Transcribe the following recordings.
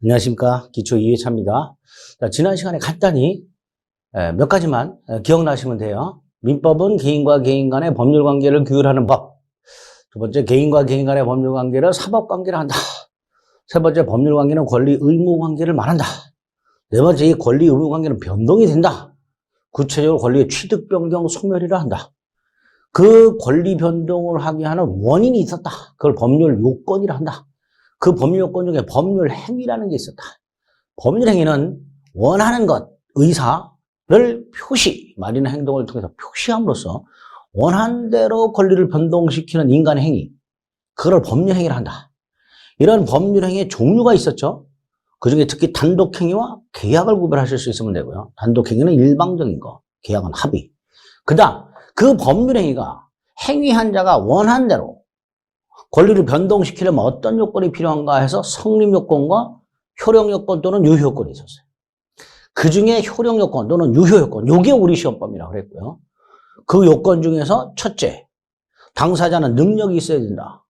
안녕하십니까. 기초 2회차입니다. 자, 지난 시간에 간단히 몇 가지만 기억나시면 돼요. 민법은 개인과 개인 간의 법률 관계를 규율하는 법. 두 번째, 개인과 개인 간의 법률 관계를 사법 관계를 한다. 세 번째, 법률 관계는 권리 의무 관계를 말한다. 네 번째, 이 권리 의무 관계는 변동이 된다. 구체적으로 권리의 취득 변경 소멸이라 한다. 그 권리 변동을 하게 하는 원인이 있었다. 그걸 법률 요건이라 한다. 그 법률 요건 중에 법률 행위라는 게 있었다. 법률 행위는 원하는 것, 의사를 표시, 말이나 행동을 통해서 표시함으로써 원하는 대로 권리를 변동시키는 인간의 행위, 그걸 법률 행위를 한다. 이런 법률 행위의 종류가 있었죠. 그중에 특히 단독 행위와 계약을 구별하실 수 있으면 되고요. 단독 행위는 일방적인 거, 계약은 합의. 그다음 그 법률 행위가 행위한 자가 원하는 대로 권리를 변동시키려면 어떤 요건이 필요한가 해서 성립 요건과 효력 요건 또는 유효 요건이 있었어요. 그 중에 효력 요건 또는 유효 요건, 요게 우리 시험법이라고 그랬고요. 그 요건 중에서 첫째, 당사자는 능력이 있어야 된다.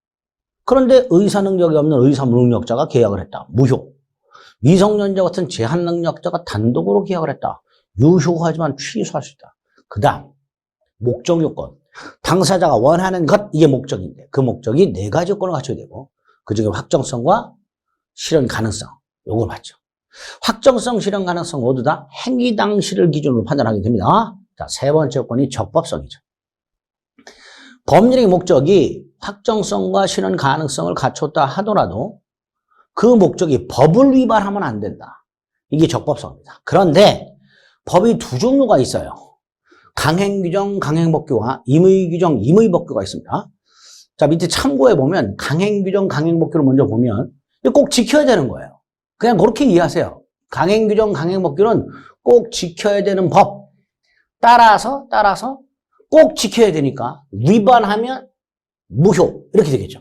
그런데 의사 능력이 없는 의사 무능력자가 계약을 했다. 무효. 미성년자 같은 제한 능력자가 단독으로 계약을 했다. 유효하지만 취소할 수 있다. 그 다음, 목적 요건. 당사자가 원하는 것, 이게 목적인데 그 목적이 네 가지 요건을 갖춰야 되고 그중에 확정성과 실현 가능성, 요걸 맞죠. 확정성, 실현 가능성 모두 다 행위 당시를 기준으로 판단하게 됩니다. 자, 세 번째 요건이 적법성이죠. 법률의 목적이 확정성과 실현 가능성을 갖췄다 하더라도 그 목적이 법을 위반하면 안 된다. 이게 적법성입니다. 그런데 법이 두 종류가 있어요. 강행규정, 강행법규와 임의규정, 임의법규가 있습니다. 자, 밑에 참고해 보면 강행규정, 강행법규를 먼저 보면 꼭 지켜야 되는 거예요. 그냥 그렇게 이해하세요. 강행규정, 강행법규는 꼭 지켜야 되는 법. 따라서 꼭 지켜야 되니까 위반하면 무효. 이렇게 되겠죠.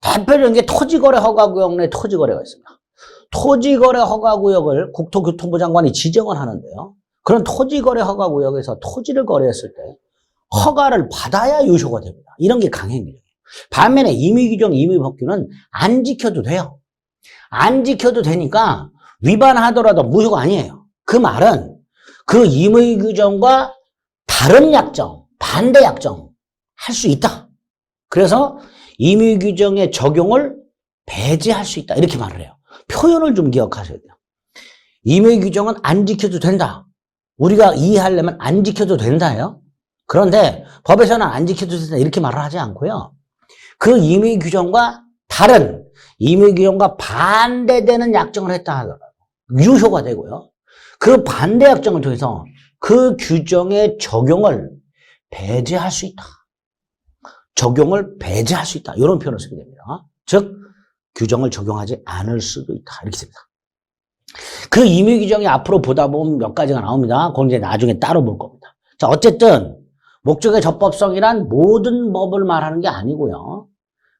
대표적인 게 토지거래허가구역 내 토지거래가 있습니다. 토지거래허가구역을 국토교통부 장관이 지정을 하는데요. 그런 토지거래 허가구역에서 토지를 거래했을 때 허가를 받아야 유효가 됩니다. 이런 게 강행규정이에요. 반면에 임의규정, 임의법규는 안 지켜도 돼요. 안 지켜도 되니까 위반하더라도 무효가 아니에요. 그 말은 그 임의규정과 다른 약정, 반대 약정 할 수 있다. 그래서 임의규정의 적용을 배제할 수 있다. 이렇게 말을 해요. 표현을 좀 기억하셔야 돼요. 임의규정은 안 지켜도 된다. 우리가 이해하려면 안 지켜도 된다요. 그런데 법에서는 안 지켜도 된다 이렇게 말을 하지 않고요. 그 임의규정과 다른 임의규정과 반대되는 약정을 했다 하더라도 유효가 되고요. 그 반대 약정을 통해서 그 규정의 적용을 배제할 수 있다. 적용을 배제할 수 있다. 이런 표현을 쓰게 됩니다. 즉 규정을 적용하지 않을 수도 있다. 이렇게 됩니다. 그 임의규정이 앞으로 보다 보면 몇 가지가 나옵니다. 그건 이제 나중에 따로 볼 겁니다. 자, 어쨌든 목적의 적법성이란 모든 법을 말하는 게 아니고요.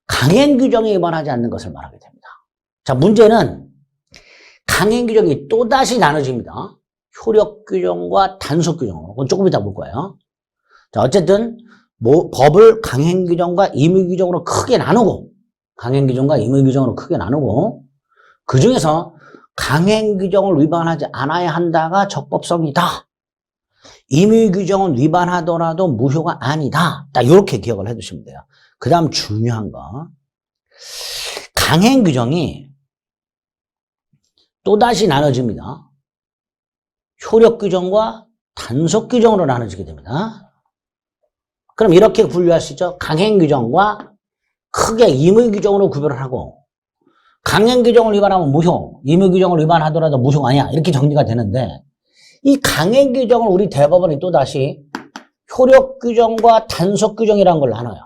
강행규정에 위반하지 않는 것을 말하게 됩니다. 자, 문제는 강행규정이 또다시 나눠집니다. 효력규정과 단속규정으로. 그건 조금 이따 볼 거예요. 자, 어쨌든 법을 강행규정과 임의규정으로 크게 나누고 강행규정과 임의규정으로 크게 나누고 그 중에서 강행규정을 위반하지 않아야 한다가 적법성이다. 임의규정은 위반하더라도 무효가 아니다. 딱 이렇게 기억을 해두시면 돼요. 그 다음 중요한 거. 강행규정이 또다시 나눠집니다. 효력규정과 단속규정으로 나눠지게 됩니다. 그럼 이렇게 분류할 수 있죠. 강행규정과 크게 임의규정으로 구별을 하고 강행규정을 위반하면 무효, 임의규정을 위반하더라도 무효가 아니야. 이렇게 정리가 되는데 이 강행규정을 우리 대법원이 또다시 효력규정과 단속규정이라는 걸 나눠요.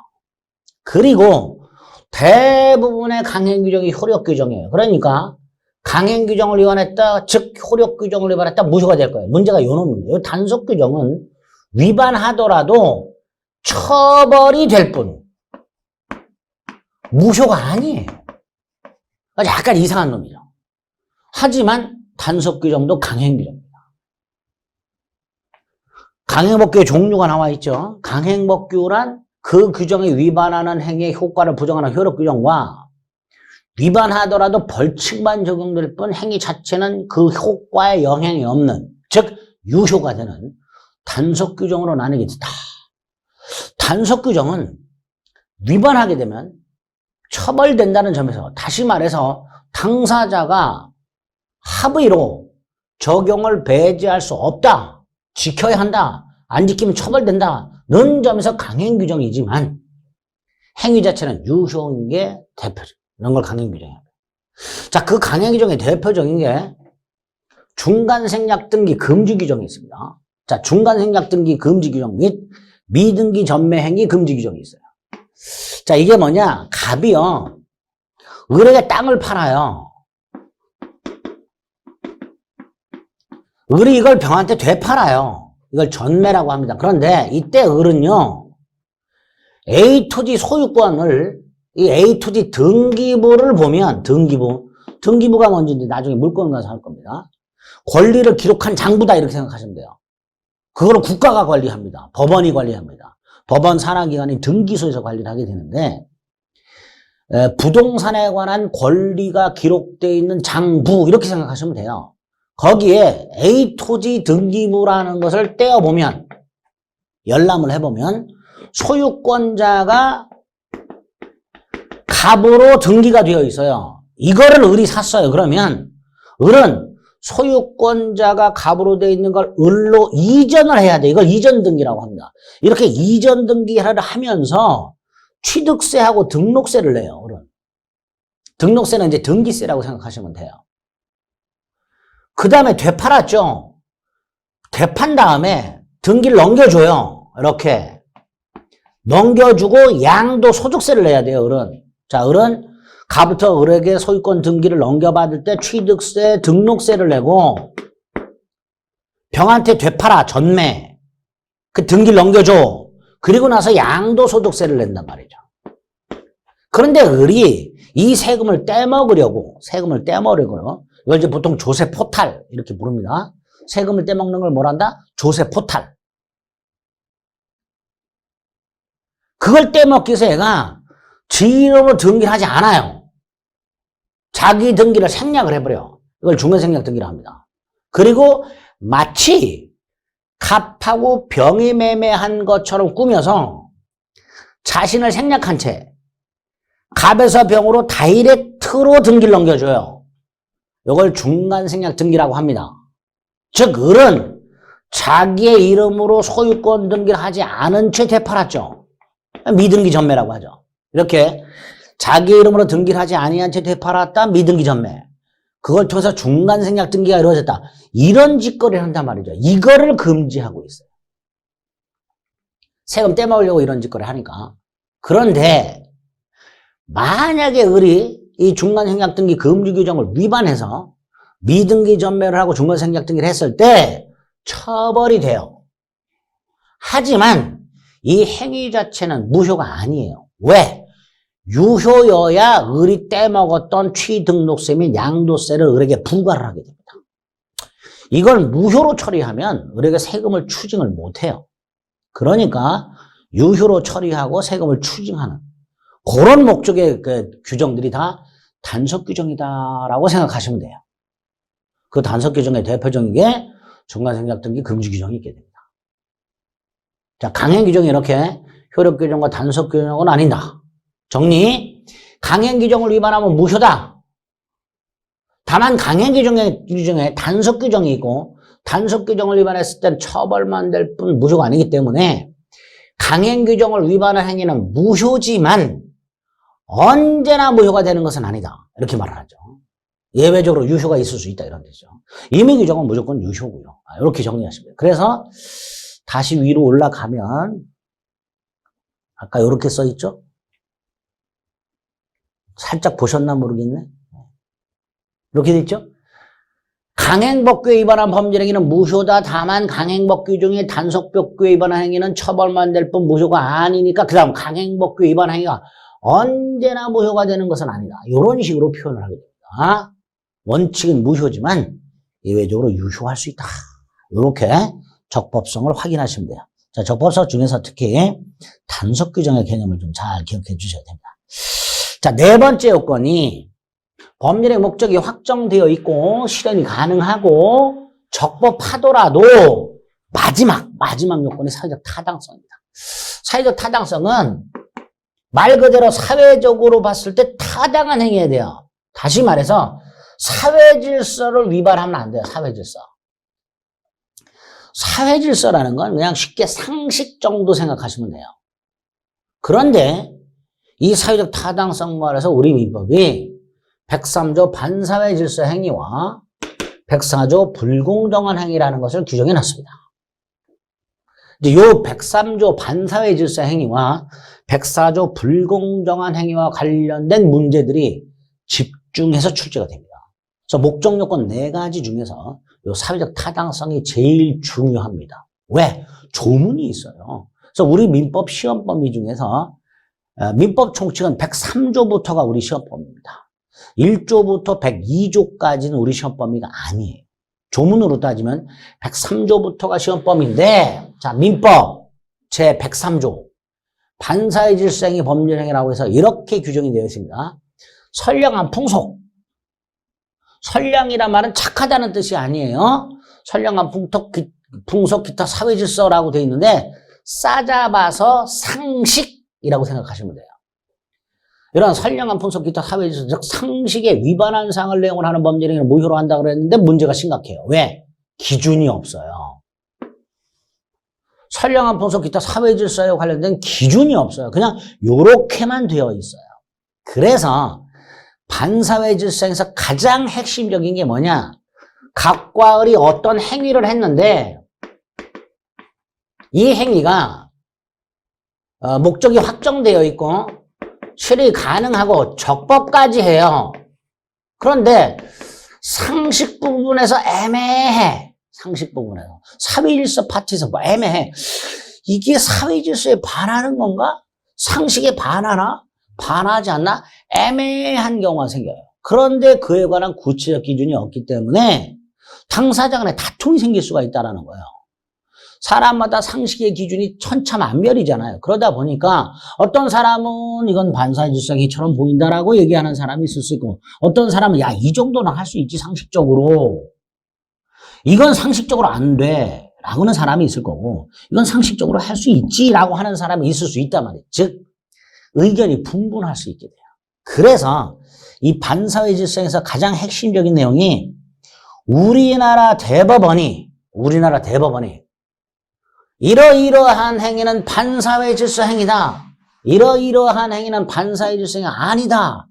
그리고 대부분의 강행규정이 효력규정이에요. 그러니까 강행규정을 위반했다, 즉 효력규정을 위반했다 무효가 될 거예요. 문제가 요 놈입니다. 단속규정은 위반하더라도 처벌이 될 뿐 무효가 아니에요. 약간 이상한 놈이죠. 하지만 단속규정도 강행규정입니다. 강행법규의 종류가 나와 있죠. 강행법규란 그 규정에 위반하는 행위의 효과를 부정하는 효력규정과 위반하더라도 벌칙만 적용될 뿐 행위 자체는 그 효과에 영향이 없는, 즉 유효가 되는 단속 규정으로 나뉘게 된다. 단속 규정은 위반하게 되면 처벌된다는 점에서, 다시 말해서 당사자가 합의로 적용을 배제할 수 없다, 지켜야 한다, 안 지키면 처벌된다는 점에서 강행 규정이지만 행위 자체는 유효인 게 대표적, 이런 걸 강행 규정이에요. 자, 그 강행 규정의 대표적인 게 중간생략 등기 금지 규정이 있습니다. 자, 중간생략 등기 금지 규정 및 미등기 전매 행위 금지 규정이 있어요. 자, 이게 뭐냐? 갑이요, 을에게 땅을 팔아요. 을이 이걸 병한테 되팔아요. 이걸 전매라고 합니다. 그런데 이때 을은요, A 토지 소유권을, 이 A토지 등기부를 보면, 등기부가 뭔지 나중에 물건 가서 할 겁니다. 권리를 기록한 장부다, 이렇게 생각하시면 돼요. 그거를 국가가 관리합니다. 법원이 관리합니다. 법원 산하기관인 등기소에서 관리를 하게 되는데, 부동산에 관한 권리가 기록되어 있는 장부, 이렇게 생각하시면 돼요. 거기에 A토지 등기부라는 것을 떼어보면, 열람을 해보면 소유권자가 갑으로 등기가 되어 있어요. 이거를 을이 샀어요. 그러면 을은 소유권자가 갑으로 되어 있는 걸 을로 이전을 해야 돼. 이걸 이전 등기라고 합니다. 이렇게 이전 등기를 하면서 취득세하고 등록세를 내요. 을은. 등록세는 이제 등기세라고 생각하시면 돼요. 그 다음에 되팔았죠. 되판 다음에 등기를 넘겨줘요. 이렇게 넘겨주고 양도소득세를 내야 돼요. 을은. 자, 을은 갑부터 을에게 소유권 등기를 넘겨받을 때 취득세, 등록세를 내고, 병한테 되팔아, 전매, 그 등기를 넘겨줘. 그리고 나서 양도소득세를 낸단 말이죠. 그런데 을이 이 세금을 떼먹으려고, 이걸 이제 보통 조세 포탈, 이렇게 부릅니다. 세금을 떼먹는 걸 뭐란다? 조세 포탈. 그걸 떼먹기 위해서 얘가 지 이름으로 등기를 하지 않아요. 자기 등기를 생략을 해버려. 이걸 중간생략 등기를 합니다. 그리고 마치 갑하고 병이 매매한 것처럼 꾸며서 자신을 생략한 채 갑에서 병으로 다이렉트로 등기를 넘겨줘요. 이걸 중간생략 등기라고 합니다. 즉 을은 자기의 이름으로 소유권 등기를 하지 않은 채 되팔았죠. 미등기 전매라고 하죠. 이렇게 자기 이름으로 등기를 하지 아니한 채 되팔았다, 미등기 전매. 그걸 통해서 중간생략 등기가 이루어졌다. 이런 짓거리를 한단 말이죠. 이거를 금지하고 있어요. 세금 떼먹으려고 이런 짓거리를 하니까. 그런데 만약에 을이 이 중간생략 등기 금지 규정을 위반해서 미등기 전매를 하고 중간생략 등기를 했을 때 처벌이 돼요. 하지만 이 행위 자체는 무효가 아니에요. 왜? 유효여야 을이 떼먹었던 취등록세 및 양도세를 을에게 부과를 하게 됩니다. 이걸 무효로 처리하면 을에게 세금을 추징을 못해요. 그러니까 유효로 처리하고 세금을 추징하는 그런 목적의 그 규정들이 다 단속 규정이다라고 생각하시면 돼요. 그 단속 규정의 대표적인 게 중간생략 등기 금지 규정이 있게 됩니다. 자, 강행 규정이 이렇게 효력 규정과 단속 규정은 아니다. 정리. 강행 규정을 위반하면 무효다. 다만 강행 규정에 단속 규정이 있고 단속 규정을 위반했을 때는 처벌만 될 뿐 무효가 아니기 때문에 강행 규정을 위반한 행위는 무효지만 언제나 무효가 되는 것은 아니다. 이렇게 말을 하죠. 예외적으로 유효가 있을 수 있다, 이런 뜻이죠. 임의 규정은 무조건 유효고요. 이렇게 정리하시면 돼요. 그래서 다시 위로 올라가면 아까 이렇게 써 있죠? 살짝 보셨나 모르겠네. 이렇게 돼 있죠? 강행법규에 위반한 범죄 행위는 무효다. 다만 강행법규 중에 단속법규에 위반한 행위는 처벌만 될 뿐 무효가 아니니까 그 다음 강행법규에 위반한 행위가 언제나 무효가 되는 것은 아니다. 이런 식으로 표현을 하게 됩니다. 원칙은 무효지만 예외적으로 유효할 수 있다. 이렇게 적법성을 확인하시면 돼요. 자, 적법성 중에서 특히 단속 규정의 개념을 좀 잘 기억해 주셔야 됩니다. 자, 네 번째 요건이 법률의 목적이 확정되어 있고 실현이 가능하고 적법하더라도 마지막 요건이 사회적 타당성입니다. 사회적 타당성은 말 그대로 사회적으로 봤을 때 타당한 행위에 돼요. 다시 말해서 사회 질서를 위반하면 안 돼요. 사회 질서. 사회 질서라는 건 그냥 쉽게 상식 정도 생각하시면 돼요. 그런데 이 사회적 타당성 말에서 우리 민법이 103조 반사회 질서 행위와 104조 불공정한 행위라는 것을 규정해 놨습니다. 이제 요 103조 반사회 질서 행위와 104조 불공정한 행위와 관련된 문제들이 집중해서 출제가 됩니다. 그래서 목적 요건 4가지 중에서 요 사회적 타당성이 제일 중요합니다. 왜? 조문이 있어요. 그래서 우리 민법 시험 범위 중에서 민법 총칙은 103조부터가 우리 시험 범위입니다. 1조부터 102조까지는 우리 시험 범위가 아니에요. 조문으로 따지면 103조부터가 시험 범위인데, 자, 민법 제 103조 반사회 질서행위 법률행위라고 해서 이렇게 규정이 되어 있습니다. 선량한 풍속. 선량이란 말은 착하다는 뜻이 아니에요. 선량한 풍속 기타 사회 질서라고 되어 있는데 싸잡아서 상식이라고 생각하시면 돼요. 이런 선량한 풍속 기타 사회 질서, 즉 상식에 위반한 사항을 내용을 하는 법률행위를 무효로 한다 그랬는데 문제가 심각해요. 왜? 기준이 없어요. 선량한 풍속 기타 사회 질서에 관련된 기준이 없어요. 그냥 요렇게만 되어 있어요. 그래서 반사회 질서에서 가장 핵심적인 게 뭐냐? 갑과 을이 어떤 행위를 했는데 이 행위가 목적이 확정되어 있고 실현이 가능하고 적법까지 해요. 그런데 상식 부분에서 애매해. 상식 부분에서. 사회질서 파트에서 뭐 애매해. 이게 사회질서에 반하는 건가? 상식에 반하나? 반하지 않나? 애매한 경우가 생겨요. 그런데 그에 관한 구체적 기준이 없기 때문에 당사자 간에 다툼이 생길 수가 있다는 거예요. 사람마다 상식의 기준이 천차만별이잖아요. 그러다 보니까 어떤 사람은 이건 반사회 질서행위처럼 보인다라고 얘기하는 사람이 있을 수 있고, 어떤 사람은 야, 이 정도는 할 수 있지 상식적으로. 이건 상식적으로 안 돼 라고 하는 사람이 있을 거고, 이건 상식적으로 할 수 있지라고 하는 사람이 있을 수 있단 말이에요. 즉 의견이 분분할 수 있게 돼요. 그래서 이 반사회 질서에서 가장 핵심적인 내용이 우리나라 대법원이 이러이러한 행위는 반사회 질서 행위다. 이러이러한 행위는 반사회 질서 행위 아니다.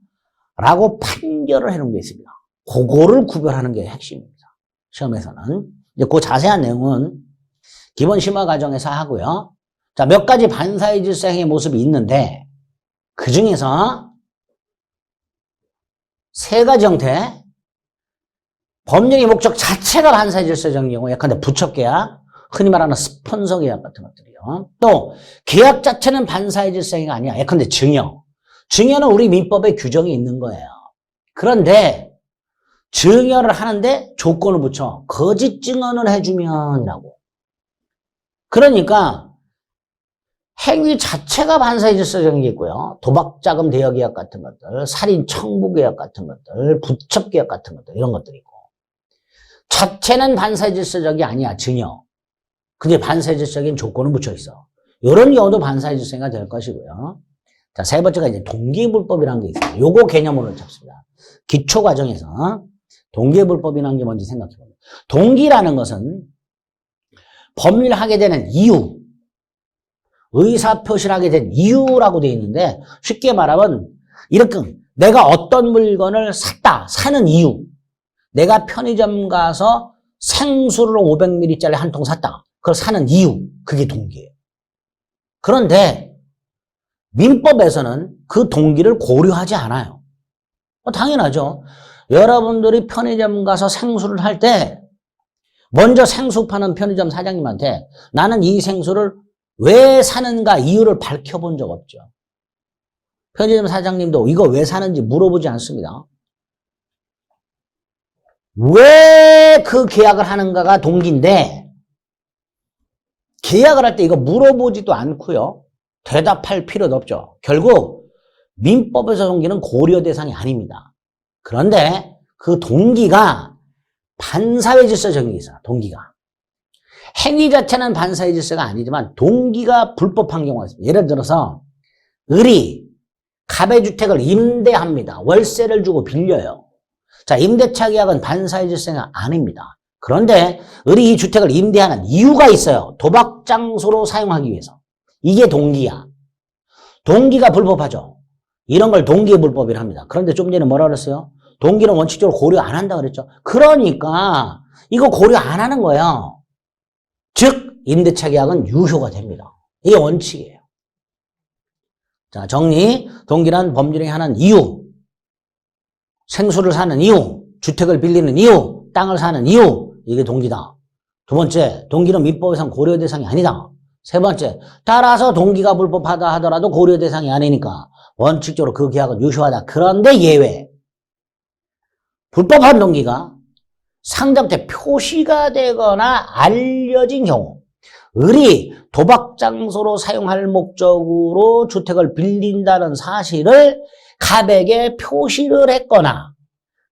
라고 판결을 해놓은 게 있습니다. 그거를 구별하는 게 핵심입니다. 시험에서는. 이제 그 자세한 내용은 기본 심화 과정에서 하고요. 자, 몇 가지 반사회 질서 행위의 모습이 있는데 그 중에서 3가지 형태. 법령의 목적 자체가 반사회 질서적인 경우, 예컨대 부착계약, 흔히 말하는 스폰서 계약 같은 것들이요. 또 계약 자체는 반사회 질서행위가 아니야. 예컨대 증여. 증여는 우리 민법에 규정이 있는 거예요. 그런데 증여를 하는데 조건을 붙여. 거짓 증언을 해주면이라고. 그러니까 행위 자체가 반사회 질서적인 게 있고요. 도박자금 대여 계약 같은 것들, 살인 청부 계약 같은 것들, 부첩 계약 같은 것들, 이런 것들이 있고. 자체는 반사회 질서적이 아니야. 증여. 그게 반사회 질서적인 조건을 붙여 있어. 이런 경우도 반사회 질서가 될 것이고요. 자, 3번째가 이제 동기불법이라는 게 있어요. 요거 개념으로 잡습니다. 기초 과정에서 동기불법이라는 게 뭔지 생각해 봅니다. 동기라는 것은 법률을 하게 되는 이유, 의사표시를 하게 된 이유라고 되어 있는데 쉽게 말하면 이렇게 내가 어떤 물건을 샀다, 사는 이유. 내가 편의점 가서 생수를 500ml짜리 한 통 샀다. 그걸 사는 이유, 그게 동기예요. 그런데 민법에서는 그 동기를 고려하지 않아요. 당연하죠. 여러분들이 편의점 가서 생수를 살 때 먼저 생수 파는 편의점 사장님한테 나는 이 생수를 왜 사는가 이유를 밝혀본 적 없죠. 편의점 사장님도 이거 왜 사는지 물어보지 않습니다. 왜 그 계약을 하는가가 동기인데 계약을 할 때 이거 물어보지도 않고요. 대답할 필요도 없죠. 결국 민법에서 동기는 고려 대상이 아닙니다. 그런데 그 동기가 반사회 질서적인 게 있어요. 동기가. 행위 자체는 반사회 질서가 아니지만 동기가 불법한 경우가 있습니다. 예를 들어서 을이 갑의 주택을 임대합니다. 월세를 주고 빌려요. 자, 임대차 계약은 반사회 질서가 아닙니다. 그런데 을이 이 주택을 임대하는 이유가 있어요. 도박 장소로 사용하기 위해서. 이게 동기야. 동기가 불법하죠. 이런 걸 동기의 불법이라 합니다. 그런데 좀 전에 뭐라 그랬어요? 동기는 원칙적으로 고려 안 한다 그랬죠. 그러니까 이거 고려 안 하는 거예요. 즉 임대차 계약은 유효가 됩니다. 이게 원칙이에요. 자, 정리. 동기란 범죄를 하는 이유, 생수를 사는 이유, 주택을 빌리는 이유, 땅을 사는 이유, 이게 동기다. 두 번째, 동기는 민법에선 고려 대상이 아니다. 세 번째, 따라서 동기가 불법하다 하더라도 고려 대상이 아니니까 원칙적으로 그 계약은 유효하다. 그런데 예외. 불법한 동기가 상대한테 표시가 되거나 알려진 경우, 을이 도박 장소로 사용할 목적으로 주택을 빌린다는 사실을 갑에게 표시를 했거나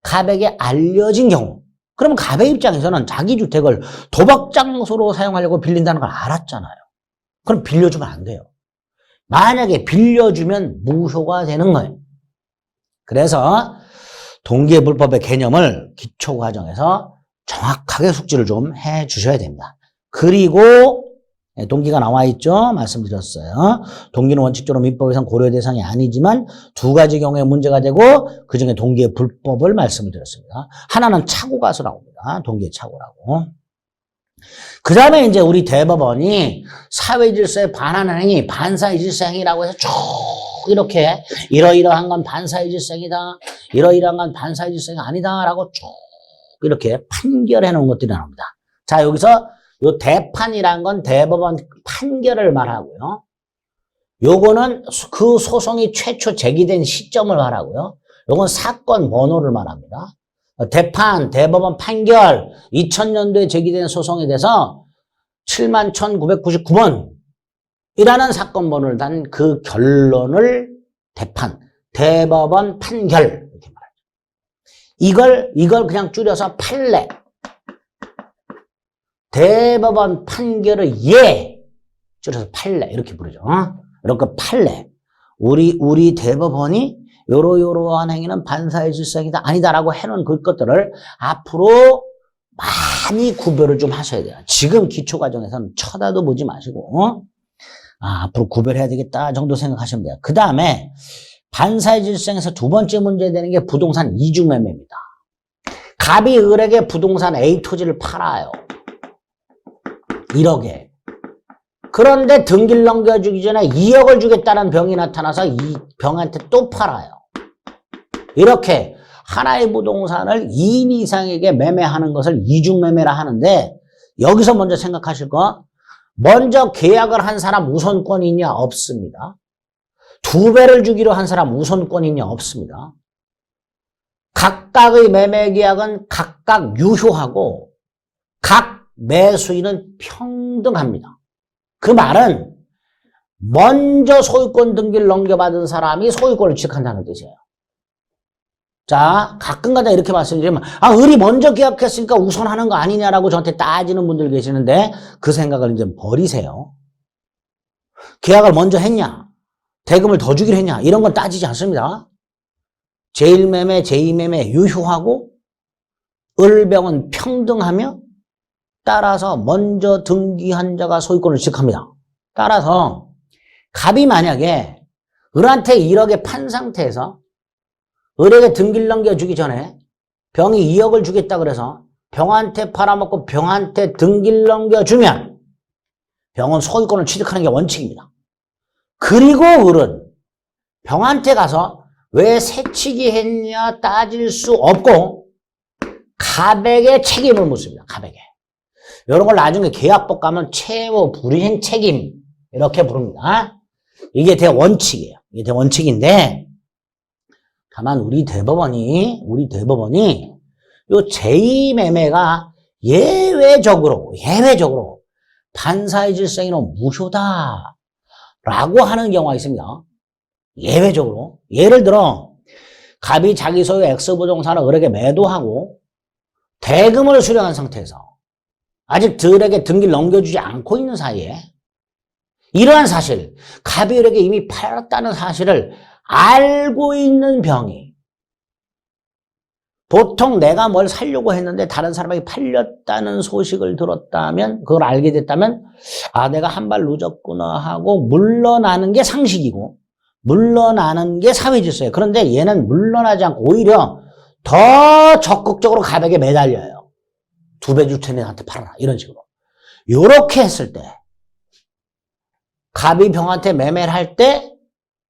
갑에게 알려진 경우, 그러면 갑의 입장에서는 자기 주택을 도박 장소로 사용하려고 빌린다는 걸 알았잖아요. 그럼 빌려주면 안 돼요. 만약에 빌려주면 무효가 되는 거예요. 그래서 동기의 불법의 개념을 기초과정에서 정확하게 숙지를 좀 해 주셔야 됩니다. 그리고 동기가 나와 있죠. 말씀드렸어요. 동기는 원칙적으로 민법에선 고려 대상이 아니지만 두 가지 경우에 문제가 되고 그중에 동기의 불법을 말씀을 드렸습니다. 하나는 착오가서 나옵니다. 동기의 착오라고. 그 다음에 이제 우리 대법원이 사회질서에 반하는 행위, 반사의 질서 행위라고 해서 쭉 이렇게 이러이러한 건 반사의 질서 행위다, 이러이러한 건 반사의 질서 행위 아니다라고 쭉 이렇게 판결해 놓은 것들이 나옵니다. 자, 여기서 요 대판이란 건 대법원 판결을 말하고요. 요거는 그 소송이 최초 제기된 시점을 말하고요. 요건 사건 번호를 말합니다. 대판, 대법원 판결, 2000년도에 제기된 소송에 대해서 71,999번 이라는 사건 번호를 단 그 결론을 대판, 대법원 판결 이렇게 말하죠. 이걸 그냥 줄여서 판례. 대법원 판결을 줄여서 판례 이렇게 부르죠. 이렇게 판례. 우리 대법원이 요러요러한 행위는 반사의 질서행위다 아니다라고 해놓은 그것들을 앞으로 많이 구별을 좀 하셔야 돼요. 지금 기초과정에서는 쳐다도 보지 마시고 앞으로 구별해야 되겠다 정도 생각하시면 돼요. 그 다음에 반사의 질서에서 두 번째 문제 되는 게 부동산 이중매매입니다. 갑이 을에게 부동산 A 토지를 팔아요. 1억에. 그런데 등기를 넘겨주기 전에 2억을 주겠다는 병이 나타나서 이 병한테 또 팔아요. 이렇게 하나의 부동산을 2인 이상에게 매매하는 것을 이중매매라 하는데 여기서 먼저 생각하실 거 먼저 계약을 한 사람 우선권이 있냐? 없습니다. 2배를 주기로 한 사람 우선권이 있냐? 없습니다. 각각의 매매 계약은 각각 유효하고 각 매수인은 평등합니다. 그 말은 먼저 소유권 등기를 넘겨받은 사람이 소유권을 취득한다는 뜻이에요. 자, 가끔가다 이렇게 말씀드리면 을이 먼저 계약했으니까 우선하는 거 아니냐라고 저한테 따지는 분들 계시는데 그 생각을 이제 버리세요. 계약을 먼저 했냐? 대금을 더 주기로 했냐? 이런 건 따지지 않습니다. 제1매매, 제2매매 유효하고 을병은 평등하며 따라서 먼저 등기한 자가 소유권을 취득합니다. 따라서 갑이 만약에 을한테 1억에 판 상태에서 을에게 등기를 넘겨주기 전에 병이 2억을 주겠다 그래서 병한테 팔아먹고 병한테 등기를 넘겨주면 병은 소유권을 취득하는 게 원칙입니다. 그리고 을은 병한테 가서 왜 새치기 했냐 따질 수 없고 갑에게 책임을 묻습니다. 갑에게. 이런 걸 나중에 계약법 가면 채무 불이행 책임 이렇게 부릅니다. 이게 대원칙이에요. 이게 대원칙인데 다만 우리 대법원이 요 제2매매가 예외적으로 반사의 질서행위는 무효다 라고 하는 경우가 있습니다. 예외적으로. 예를 들어 갑이 자기 소유 X부동산을 을에게 매도하고 대금을 수령한 상태에서 아직 들에게 등기를 넘겨주지 않고 있는 사이에 이러한 사실, 갑이 을에게 이미 팔았다는 사실을 알고 있는 병이 보통 내가 뭘 사려고 했는데 다른 사람에게 팔렸다는 소식을 들었다면 그걸 알게 됐다면 아 내가 한 발 늦었구나 하고 물러나는 게 상식이고 물러나는 게 사회질서예요. 그런데 얘는 물러나지 않고 오히려 더 적극적으로 갑에게 매달려요. 2배 줄 테니 나한테 팔아라 이런 식으로. 요렇게 했을 때 갑이 병한테 매매를 할 때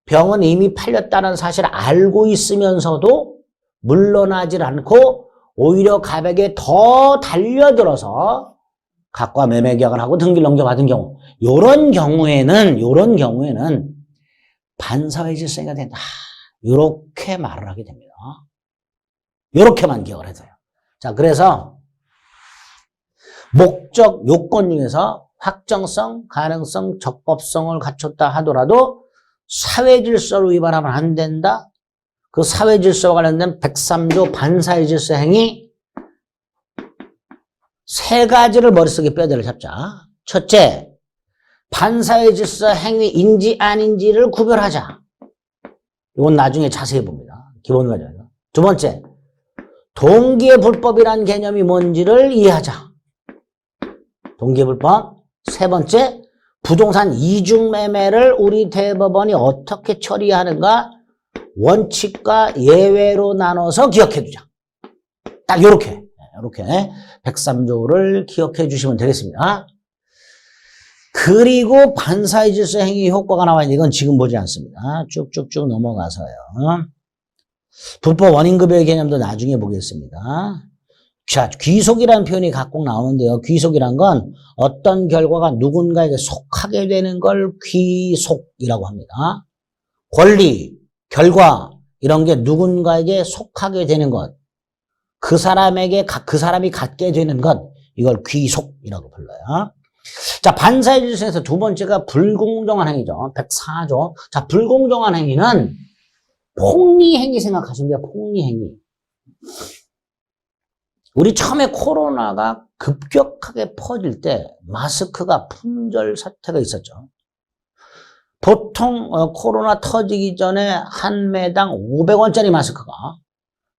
병은 이미 팔렸다는 사실을 알고 있으면서도 물러나질 않고 오히려 갑에게 더 달려들어서 갑과 매매 계약을 하고 등기를 넘겨받은 경우 요런 경우에는 반사회 질서가 된다. 요렇게 말을 하게 됩니다. 요렇게만 기억을 해서요. 자, 그래서 목적 요건 중에서 확정성, 가능성, 적법성을 갖췄다 하더라도 사회 질서를 위반하면 안 된다. 그 사회 질서와 관련된 103조 반사회 질서 행위 3가지를 머릿속에 뼈대를 잡자. 첫째, 반사회 질서 행위인지 아닌지를 구별하자. 이건 나중에 자세히 봅니다. 기본 과정에서. 두 번째, 동기의 불법이란 개념이 뭔지를 이해하자. 동기의 불법. 세 번째, 부동산 이중매매를 우리 대법원이 어떻게 처리하는가 원칙과 예외로 나눠서 기억해두자. 딱 요렇게 103조를 기억해 주시면 되겠습니다. 그리고 반사회 질서 행위 효과가 나와 있는 이건 지금 보지 않습니다. 쭉쭉쭉 넘어가서요. 불법 원인급여의 개념도 나중에 보겠습니다. 자, 귀속이라는 표현이 각각 나오는데요. 귀속이란 건 어떤 결과가 누군가에게 속하게 되는 걸 귀속이라고 합니다. 권리, 결과 이런 게 누군가에게 속하게 되는 것, 그 사람이 갖게 되는 것, 이걸 귀속이라고 불러요. 자, 반사회 질서에서 두 번째가 불공정한 행위죠. 104조. 자, 불공정한 행위는 폭리행위 생각하시면 돼요. 폭리행위. 우리 처음에 코로나가 급격하게 퍼질 때 마스크가 품절 사태가 있었죠. 보통 코로나 터지기 전에 한 매당 500원짜리 마스크가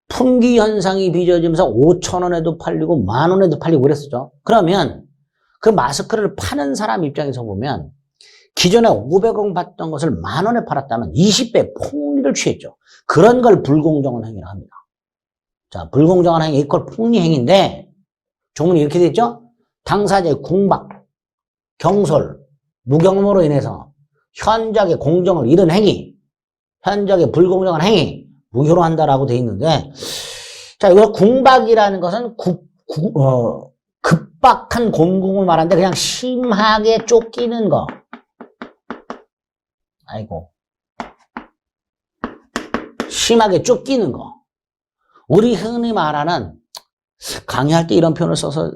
품귀 현상이 빚어지면서 5,000원에도 팔리고 10,000원에도 팔리고 그랬었죠. 그러면 그 마스크를 파는 사람 입장에서 보면 기존에 500원 받던 것을 10,000원에 팔았다면 20배 폭리를 취했죠. 그런 걸 불공정한 행위를 합니다. 자, 불공정한 행위 이퀄 폭리 행위인데 조문이 이렇게 돼 있죠. 당사자의 궁박, 경솔, 무경험으로 인해서 현저하게 공정을 잃은 행위, 현저하게 불공정한 행위, 무효로 한다라고 돼 있는데, 자, 이거 궁박이라는 것은 급박한 공공을 말하는데 그냥 심하게 쫓기는 거. 아이고. 심하게 쫓기는 거. 우리 흔히 말하는 강의할 때 이런 표현을 써서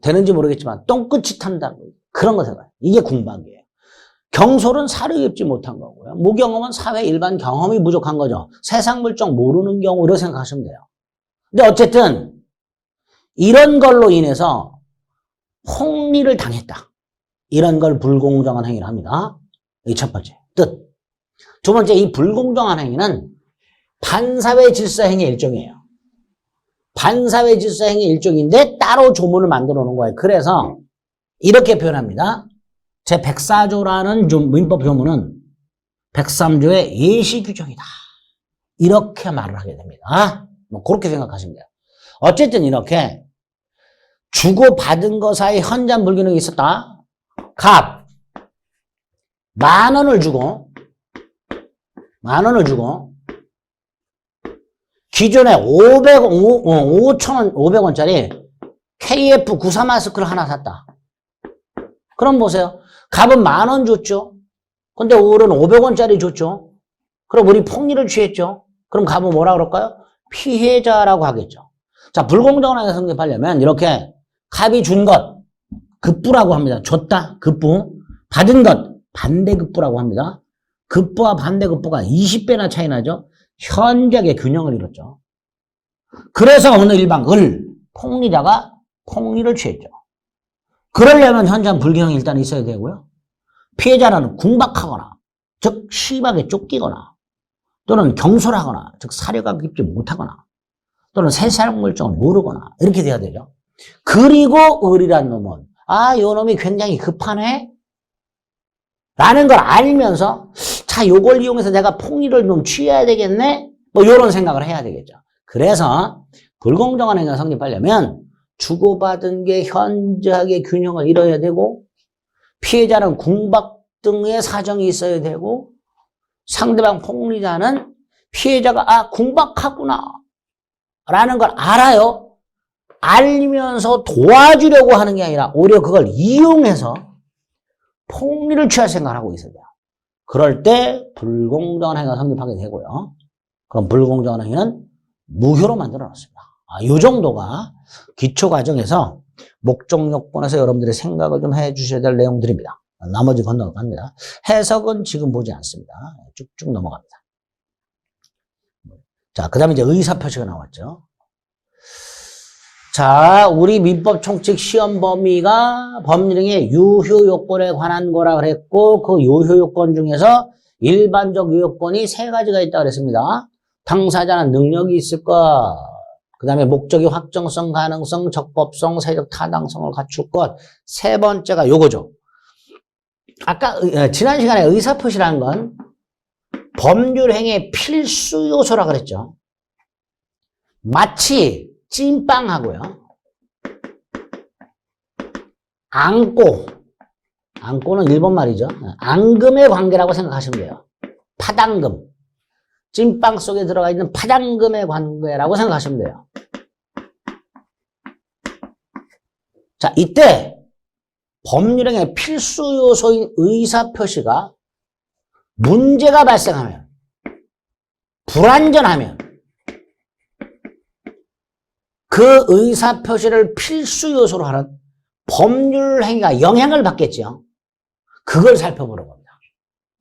되는지 모르겠지만 똥끝이 탄다고 그런 거 생각해요. 이게 궁박이에요. 경솔은 사료 입지 못한 거고요. 무경험은 사회 일반 경험이 부족한 거죠. 세상 물정 모르는 경우로 생각하시면 돼요. 근데 어쨌든 이런 걸로 인해서 폭리를 당했다. 이런 걸 불공정한 행위를 합니다. 이 첫 번째 뜻. 두 번째, 이 불공정한 행위는 반사회 질서 행위 일종이에요. 반사회 질서 행위 일종인데 따로 조문을 만들어 놓은 거예요. 그래서 이렇게 표현합니다. 제 104조라는 민법 조문은 103조의 예시 규정이다. 이렇게 말을 하게 됩니다. 뭐 그렇게 생각하시면 돼요. 어쨌든 이렇게 주고받은 것 사이 현장 불균형이 있었다. 갑 10,000원을 주고 기존에 5,500원짜리 KF94 마스크를 하나 샀다. 그럼 보세요. 갑은 10,000원 줬죠. 근데 을은 500원짜리 줬죠. 그럼 우리 폭리를 취했죠. 그럼 갑은 뭐라 그럴까요? 피해자라고 하겠죠. 자, 불공정하게 성립하려면 이렇게 갑이 준 것, 급부라고 합니다. 줬다, 급부. 받은 것, 반대급부라고 합니다. 급부와 반대급부가 20배나 차이 나죠. 현저하게 균형을 이뤘죠. 그래서 어느 일방 폭리자가 폭리를 취했죠. 그러려면 현저한 불균형이 일단 있어야 되고요. 피해자는 궁박하거나 즉 심하게 쫓기거나 또는 경솔하거나 즉 사려가 깊지 못하거나 또는 세상 물정을 모르거나 이렇게 돼야 되죠. 그리고 을이란 놈은 요 놈이 굉장히 급하네 라는 걸 알면서 자 요걸 이용해서 내가 폭리를 좀 취해야 되겠네 뭐 요런 생각을 해야 되겠죠. 그래서 불공정한 행위가 성립하려면 주고받은 게 현저하게 균형을 이뤄야 되고 피해자는 궁박 등의 사정이 있어야 되고 상대방 폭리자는 피해자가 궁박하구나 라는 걸 알아요. 알면서 도와주려고 하는 게 아니라 오히려 그걸 이용해서 폭리를 취할 생각을 하고 있어야 돼요. 그럴 때 불공정한 행위가 성립하게 되고요. 그럼 불공정한 행위는 무효로 만들어 놨습니다. 이 정도가 기초 과정에서 목적 요건에서 여러분들이 생각을 좀 해 주셔야 될 내용들입니다. 나머지 건너갑니다. 해석은 지금 보지 않습니다. 쭉쭉 넘어갑니다. 자, 그 다음에 이제 의사표시가 나왔죠. 자, 우리 민법 총칙 시험 범위가 법률행위 유효 요건에 관한 거라 그랬고, 그 유효 요건 중에서 일반적 요건이 3가지가 있다고 그랬습니다. 당사자는 능력이 있을 것, 그 다음에 목적이 확정성, 가능성, 적법성, 사회적 타당성을 갖출 것. 3번째가 요거죠. 아까 지난 시간에 의사표시라는 건 법률행위의 필수 요소라 그랬죠. 마치 찐빵하고요. 앙꼬는 일본 말이죠. 앙금의 관계라고 생각하시면 돼요. 파당금. 찐빵 속에 들어가 있는 파당금의 관계라고 생각하시면 돼요. 자, 이때 법률행위의 필수 요소인 의사표시가 문제가 발생하면, 불완전하면 그 의사표시를 필수 요소로 하는 법률행위가 영향을 받겠죠. 그걸 살펴보는 겁니다.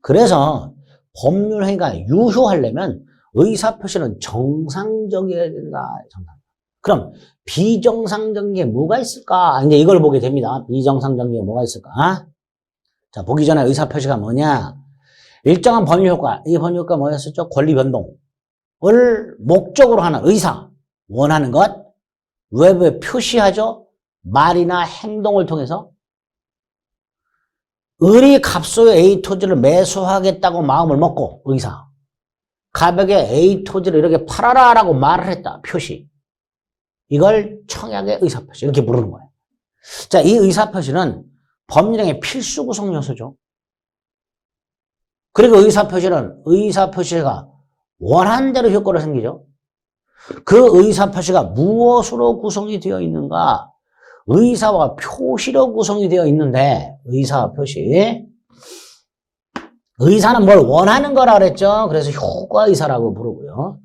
그래서 법률행위가 유효하려면 의사표시는 정상적이어야 된다. 그럼 비정상적인 게 뭐가 있을까? 이제 이걸 보게 됩니다. 비정상적인 게 뭐가 있을까? 자, 보기 전에 의사표시가 뭐냐? 일정한 법률효과, 이 법률효과가 뭐였었죠? 권리변동을 목적으로 하는 의사, 원하는 것, 외부에 표시하죠? 말이나 행동을 통해서 을이 갑소의 A 토지를 매수하겠다고 마음을 먹고 의사, 갑에게 A 토지를 이렇게 팔아라 라고 말을 했다. 표시. 이걸 청약의 의사표시 이렇게 부르는 거예요. 자, 이 의사표시는 법률행위의 필수 구성 요소죠. 그리고 의사표시가 원하는 대로 효과로 생기죠. 그 의사표시가 무엇으로 구성이 되어 있는가? 의사와 표시로 구성이 되어 있는데 의사표시 의사는 뭘 원하는 거라 그랬죠. 그래서 효과의사라고 부르고요.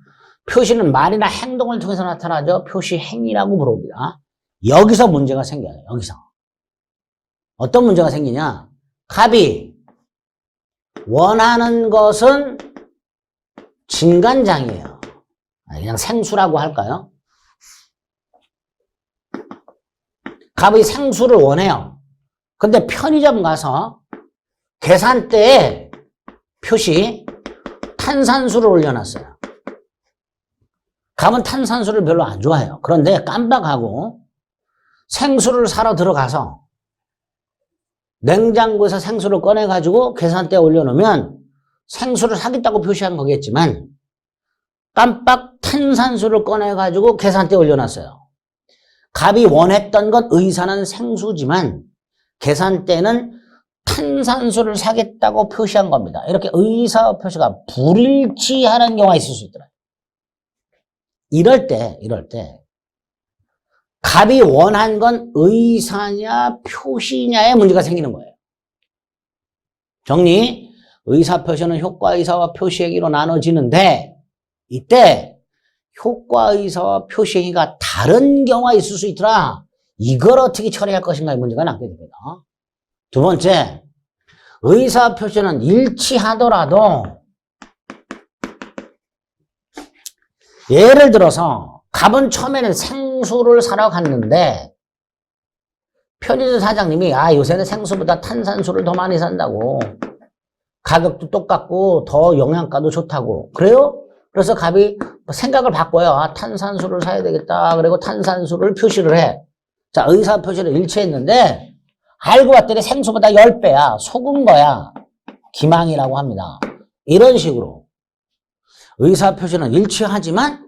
표시는 말이나 행동을 통해서 나타나죠. 표시행위라고 부릅니다. 여기서 문제가 생겨요. 여기서. 어떤 문제가 생기냐? 갑이 원하는 것은 진간장이에요. 그냥 생수라고 할까요? 갑이 생수를 원해요. 근데 편의점 가서 계산대에 표시 탄산수를 올려놨어요. 갑은 탄산수를 별로 안 좋아해요. 그런데 깜빡하고 생수를 사러 들어가서 냉장고에서 생수를 꺼내가지고 계산대에 올려놓으면 생수를 사겠다고 표시한 거겠지만 깜빡 탄산수를 꺼내가지고 계산대에 올려놨어요. 갑이 원했던 것 의사는 생수지만 계산대는 탄산수를 사겠다고 표시한 겁니다. 이렇게 의사 표시가 불일치하는 경우가 있을 수 있더라고요. 이럴 때 갑이 원한 건 의사냐 표시냐의 문제가 생기는 거예요. 정리. 의사표시는 효과의사와 표시행위로 나눠지는데 이때 효과의사와 표시행위가 다른 경우가 있을 수 있더라. 이걸 어떻게 처리할 것인가의 문제가 남게 됩니다. 두 번째, 의사표시는 일치하더라도 예를 들어서 갑은 처음에는 생수를 사러 갔는데 편의점 사장님이 요새는 생수보다 탄산수를 더 많이 산다고. 가격도 똑같고 더 영양가도 좋다고. 그래요? 그래서 갑이 생각을 바꿔요. 탄산수를 사야 되겠다. 그리고 탄산수를 표시를 해. 자, 의사 표시를 일치했는데 알고 봤더니 생수보다 10배야. 속은 거야. 기망이라고 합니다. 이런 식으로 의사 표시는 일치하지만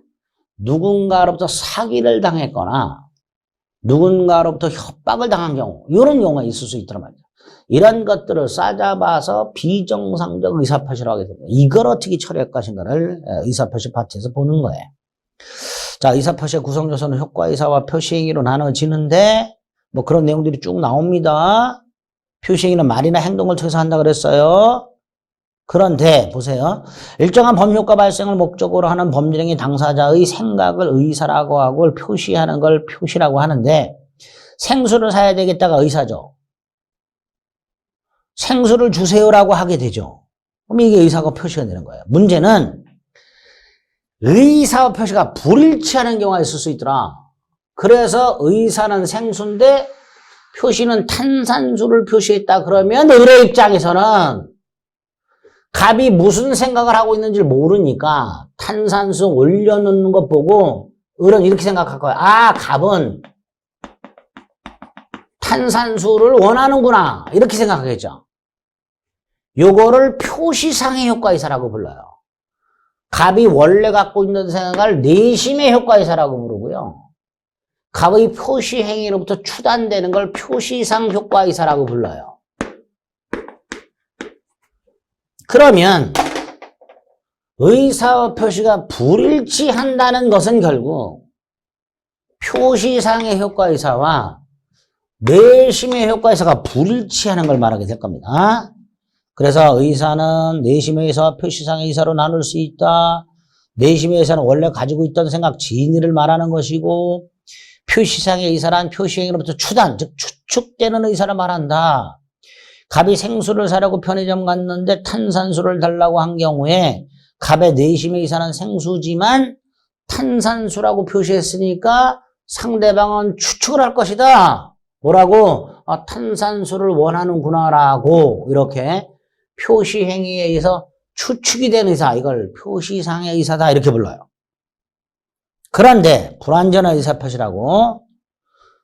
누군가로부터 사기를 당했거나 누군가로부터 협박을 당한 경우, 이런 경우가 있을 수 있더란 말이죠. 이런 것들을 싸잡아서 비정상적 의사표시라고 하게 됩니다. 이걸 어떻게 처리할 것인가를 의사표시 파트에서 보는 거예요. 자, 의사표시의 구성요소는 효과의사와 표시행위로 나눠지는데 뭐 그런 내용들이 쭉 나옵니다. 표시행위는 말이나 행동을 통해서 한다 그랬어요. 그런데 보세요. 일정한 범효과 발생을 목적으로 하는 범죄행위 당사자의 생각을 의사라고 하고 표시하는 걸 표시라고 하는데 생수를 사야 되겠다가 의사죠. 생수를 주세요라고 하게 되죠. 그럼 이게 의사가 표시가 되는 거예요. 문제는 의사와 표시가 불일치하는 경우가 있을 수 있더라. 그래서 의사는 생수인데 표시는 탄산수를 표시했다 그러면 의뢰 입장에서는 갑이 무슨 생각을 하고 있는지 모르니까 탄산수 올려놓는 것 보고 을은 이렇게 생각할 거야. 갑은 탄산수를 원하는구나. 이렇게 생각하겠죠. 요거를 표시상의 효과이사라고 불러요. 갑이 원래 갖고 있는 생각을 내심의 효과이사라고 부르고요. 갑의 표시 행위로부터 추단되는 걸 표시상 효과이사라고 불러요. 그러면 의사와 표시가 불일치한다는 것은 결국 표시상의 효과의사와 내심의 효과의사가 불일치하는 걸 말하게 될 겁니다. 그래서 의사는 내심의 의사와 표시상의 의사로 나눌 수 있다. 내심의 의사는 원래 가지고 있던 생각 진의를 말하는 것이고 표시상의 의사란 표시행위로부터 추단, 즉 추측되는 의사를 말한다. 갑이 생수를 사려고 편의점 갔는데 탄산수를 달라고 한 경우에 갑의 내심의 의사는 생수지만 탄산수라고 표시했으니까 상대방은 추측을 할 것이다. 뭐라고? 탄산수를 원하는구나라고 이렇게 표시행위에 의해서 추측이 된 의사, 이걸 표시상의 의사다 이렇게 불러요. 그런데 불완전한 의사표시라고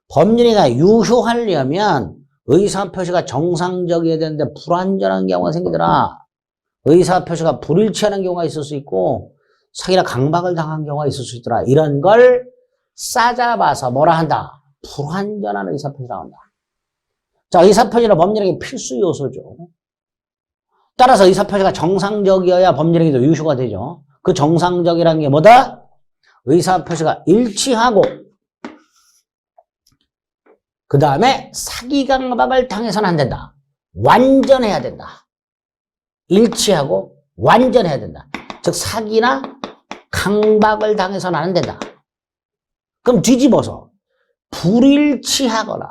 법률이나 유효하려면 의사표시가 정상적이어야 되는데 불완전한 경우가 생기더라. 의사표시가 불일치하는 경우가 있을 수 있고 사기나 강박을 당한 경우가 있을 수 있더라. 이런 걸 싸잡아서 뭐라 한다? 불완전한 의사표시라고 한다. 자, 의사표시는 법률행위 필수 요소죠. 따라서 의사표시가 정상적이어야 법률행위도 유효가 되죠. 그 정상적이라는 게 뭐다? 의사표시가 일치하고 그 다음에 사기 강박을 당해서는 안 된다. 완전해야 된다. 일치하고 완전해야 된다. 즉 사기나 강박을 당해서는 안 된다. 그럼 뒤집어서 불일치하거나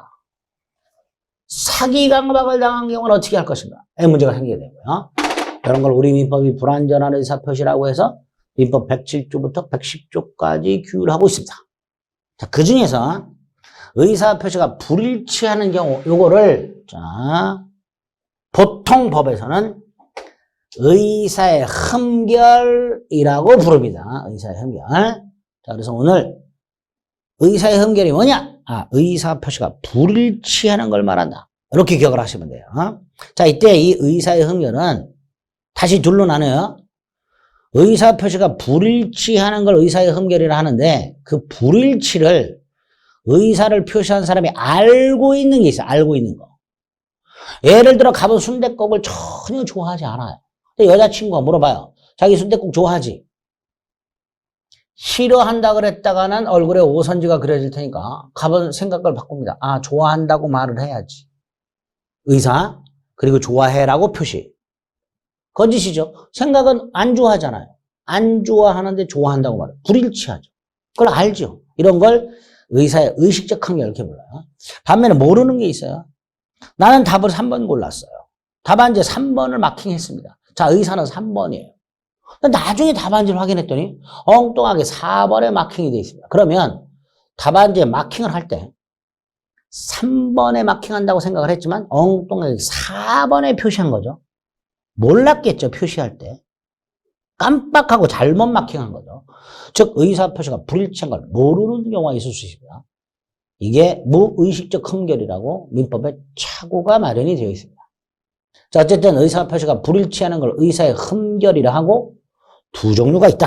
사기 강박을 당한 경우는 어떻게 할 것인가? 이 문제가 생기게 되고요. 이런 걸 우리 민법이 불완전한 의사표시라고 해서 민법 107조부터 110조까지 규율을 하고 있습니다. 자, 그 중에서 의사표시가 불일치하는 경우, 요거를, 자, 보통 법에서는 의사의 흠결이라고 부릅니다. 의사의 흠결. 자, 그래서 오늘 의사의 흠결이 뭐냐? 의사표시가 불일치하는 걸 말한다. 이렇게 기억을 하시면 돼요. 자, 이때 이 의사의 흠결은 다시 둘로 나눠요. 의사표시가 불일치하는 걸 의사의 흠결이라 하는데 그 불일치를 의사를 표시한 사람이 알고 있는 게 있어요. 알고 있는 거. 예를 들어 갑은 순댓국을 전혀 좋아하지 않아요. 근데 여자친구가 물어봐요. 자기 순댓국 좋아하지? 싫어한다 그랬다가는 얼굴에 오선지가 그려질 테니까 갑은 생각을 바꿉니다. 좋아한다고 말을 해야지. 의사 그리고 좋아해라고 표시. 거짓이죠. 생각은 안 좋아하잖아요. 안 좋아하는데 좋아한다고 말해요. 불일치하죠. 그걸 알죠. 이런 걸 의사의 의식적 한계 이렇게 불러요. 반면에 모르는 게 있어요. 나는 답을 3번 골랐어요. 답안지 3번을 마킹했습니다. 자, 의사는 3번이에요. 나중에 답안지를 확인했더니 엉뚱하게 4번에 마킹이 되어 있습니다. 그러면 답안지에 마킹을 할 때 3번에 마킹한다고 생각을 했지만 엉뚱하게 4번에 표시한 거죠. 몰랐겠죠, 표시할 때. 깜빡하고 잘못 마킹한 거죠. 즉 의사표시가 불일치한 걸 모르는 경우가 있을 수 있습니다. 이게 무의식적 흠결이라고 민법에 착오가 마련이 되어 있습니다. 자, 어쨌든 의사표시가 불일치하는 걸 의사의 흠결이라 하고 두 종류가 있다.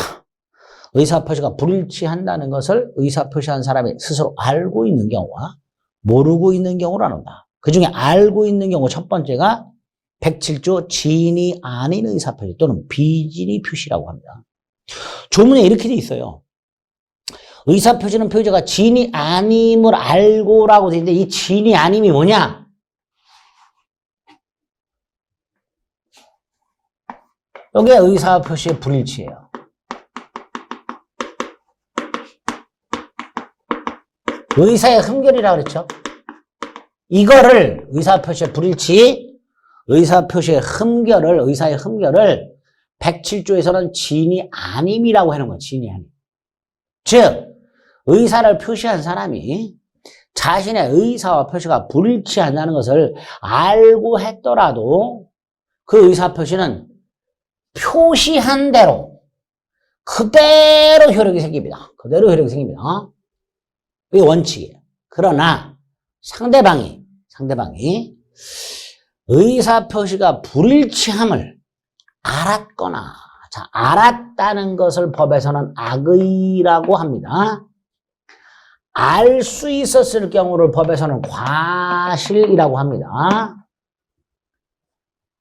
의사표시가 불일치한다는 것을 의사표시한 사람이 스스로 알고 있는 경우와 모르고 있는 경우를 나눈다. 그 중에 알고 있는 경우 첫 번째가 107조 진이 아닌 의사표시 또는 비진이 표시라고 합니다. 조문에 이렇게 돼 있어요. 의사표시는 표제가 진이 아님을 알고라고 돼 있는데 이 진이 아님이 뭐냐? 이게 의사표시의 불일치예요. 의사의 흠결이라고 그랬죠. 이거를 의사표시의 불일치, 의사표시의 흠결을, 의사의 흠결을 107조에서는 진이 아님이라고 하는 거예요. 진이 아님. 즉 의사를 표시한 사람이 자신의 의사와 표시가 불일치한다는 것을 알고 했더라도 그 의사표시는 표시한 대로 그대로 효력이 생깁니다. 그대로 효력이 생깁니다. 이게 원칙이에요. 그러나 상대방이 의사표시가 불일치함을 알았거나, 자, 알았다는 것을 법에서는 악의라고 합니다. 알 수 있었을 경우를 법에서는 과실이라고 합니다.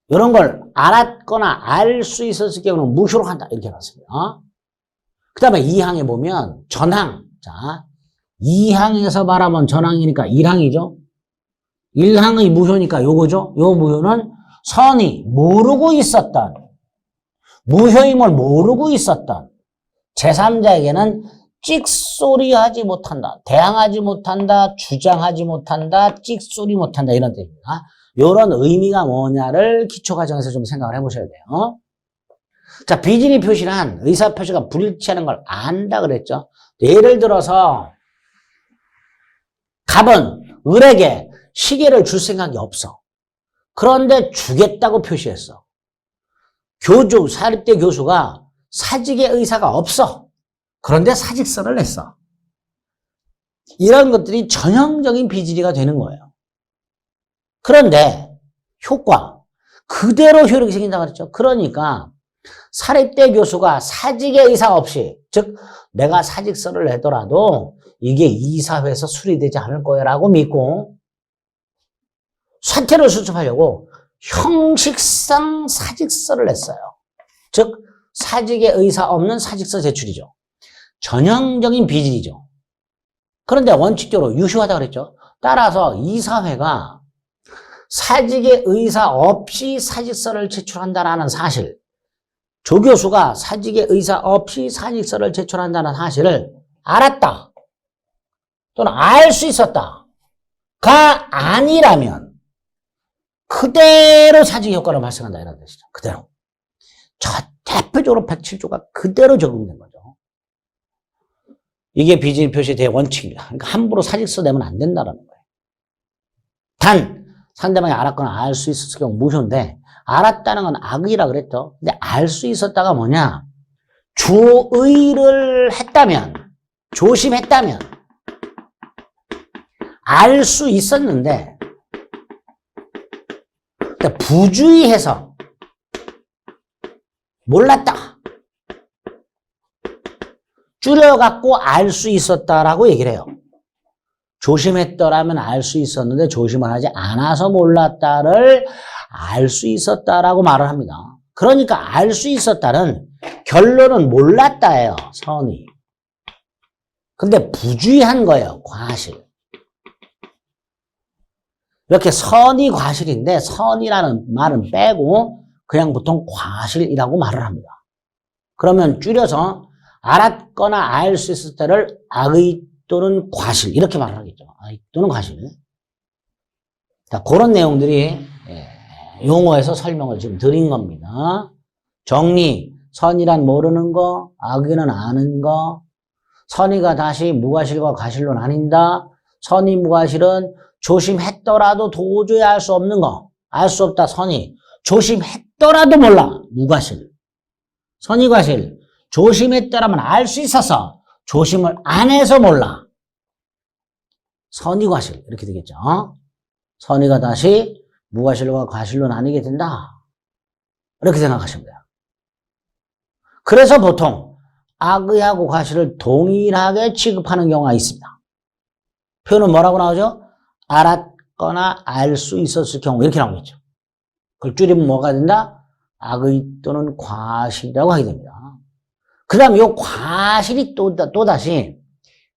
이런 걸 알았거나 알 수 있었을 경우는 무효로 한다. 이렇게 봤습니다. 그 다음에 2항에 보면 전항. 자, 2항에서 말하면 전항이니까 1항이죠. 1항의 무효니까 요거죠. 요 무효는 선이 모르고 있었던, 무효임을 모르고 있었던 제3자에게는 찍소리하지 못한다, 대항하지 못한다, 주장하지 못한다, 찍소리 못한다 이런 뜻입니다. 이런 의미가 뭐냐를 기초과정에서 좀 생각을 해보셔야 돼요. 자, 비진이 표시란 의사표시가 불일치하는 걸 안다 그랬죠. 예를 들어서 갑은 을에게 시계를 줄 생각이 없어. 그런데 주겠다고 표시했어. 사립대 교수가 사직의 의사가 없어. 그런데 사직서를 냈어. 이런 것들이 전형적인 비질이가 되는 거예요. 그런데 효과, 그대로 효력이 생긴다고 그랬죠. 그러니까 사립대 교수가 사직의 의사 없이, 즉 내가 사직서를 내더라도 이게 이사회에서 수리되지 않을 거야라고 믿고 사퇴를 수습하려고 형식상 사직서를 냈어요. 즉 사직의 의사 없는 사직서 제출이죠. 전형적인 비질이죠. 그런데 원칙적으로 유효하다고 그랬죠. 따라서 이사회가 사직의 의사 없이 사직서를 제출한다는 사실, 조 교수가 사직의 의사 없이 사직서를 제출한다는 사실을 알았다 또는 알 수 있었다가 아니라면 그대로 사직 효과를 발생한다 이런 뜻이죠. 그대로. 대표적으로 107조가 그대로 적용된 거죠. 이게 비질 표시의 대원칙입니다. 그러니까 함부로 사직서 내면 안 된다는 거예요. 단 상대방이 알았거나 알 수 있었을 경우 무효인데 알았다는 건 악의라 그랬죠. 근데 알 수 있었다가 뭐냐? 조의를 했다면, 조심했다면 알 수 있었는데 부주의해서 몰랐다. 줄여갖고 알 수 있었다라고 얘기를 해요. 조심했더라면 알 수 있었는데 조심을 하지 않아서 몰랐다를 알 수 있었다라고 말을 합니다. 그러니까 알 수 있었다는 결론은 몰랐다예요. 선이. 근데 부주의한 거예요. 과실. 이렇게 선이 과실인데 선이라는 말은 빼고 그냥 보통 과실이라고 말을 합니다. 그러면 줄여서 알았거나 알 수 있을 때를 악의 또는 과실 이렇게 말을 하겠죠. 악의 또는 과실. 자, 그런 내용들이 용어에서 설명을 지금 드린 겁니다. 정리, 선이란 모르는 거, 악의는 아는 거. 선의가 다시 무과실과 과실로 나뉜다. 선의, 무과실은 조심했더라도 도저히 알 수 없는 거. 알 수 없다, 선의. 조심했더라도 몰라, 무과실. 선의, 과실. 조심했더라면 알 수 있어서 조심을 안 해서 몰라. 선의, 과실. 이렇게 되겠죠. 선의가 다시 무과실과 과실로 나뉘게 된다. 이렇게 생각하시면 돼요. 그래서 보통 악의하고 과실을 동일하게 취급하는 경우가 있습니다. 표현은 뭐라고 나오죠? 알았거나 알 수 있었을 경우 이렇게 나오겠죠. 그걸 줄이면 뭐가 된다? 악의 또는 과실이라고 하게 됩니다. 그 다음 이 과실이 또다시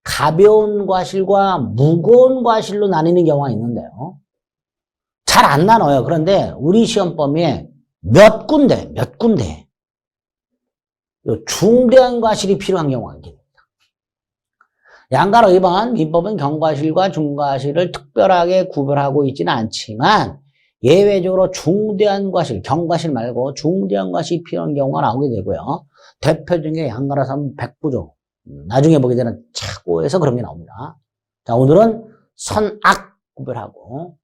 가벼운 과실과 무거운 과실로 나뉘는 경우가 있는데요. 잘 안 나눠요. 그런데 우리 시험 범위에 몇 군데 중대한 과실이 필요한 경우가 있습니다. 양가로 2번 민법은 경과실과 중과실을 특별하게 구별하고 있지는 않지만 예외적으로 중대한 과실, 경과실 말고 중대한 과실이 필요한 경우가 나오게 되고요. 대표 중에 양가로 3번 백부조. 나중에 보게 되는 차고에서 그런 게 나옵니다. 자, 오늘은 선악 구별하고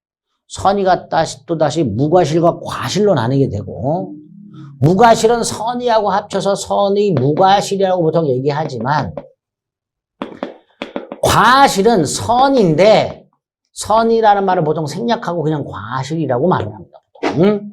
선의가 또다시 무과실과 과실로 나뉘게 되고 무과실은 선의하고 합쳐서 선의 무과실이라고 보통 얘기하지만 과실은 선인데 선이라는 말을 보통 생략하고 그냥 과실이라고 말을 합니다. 보통.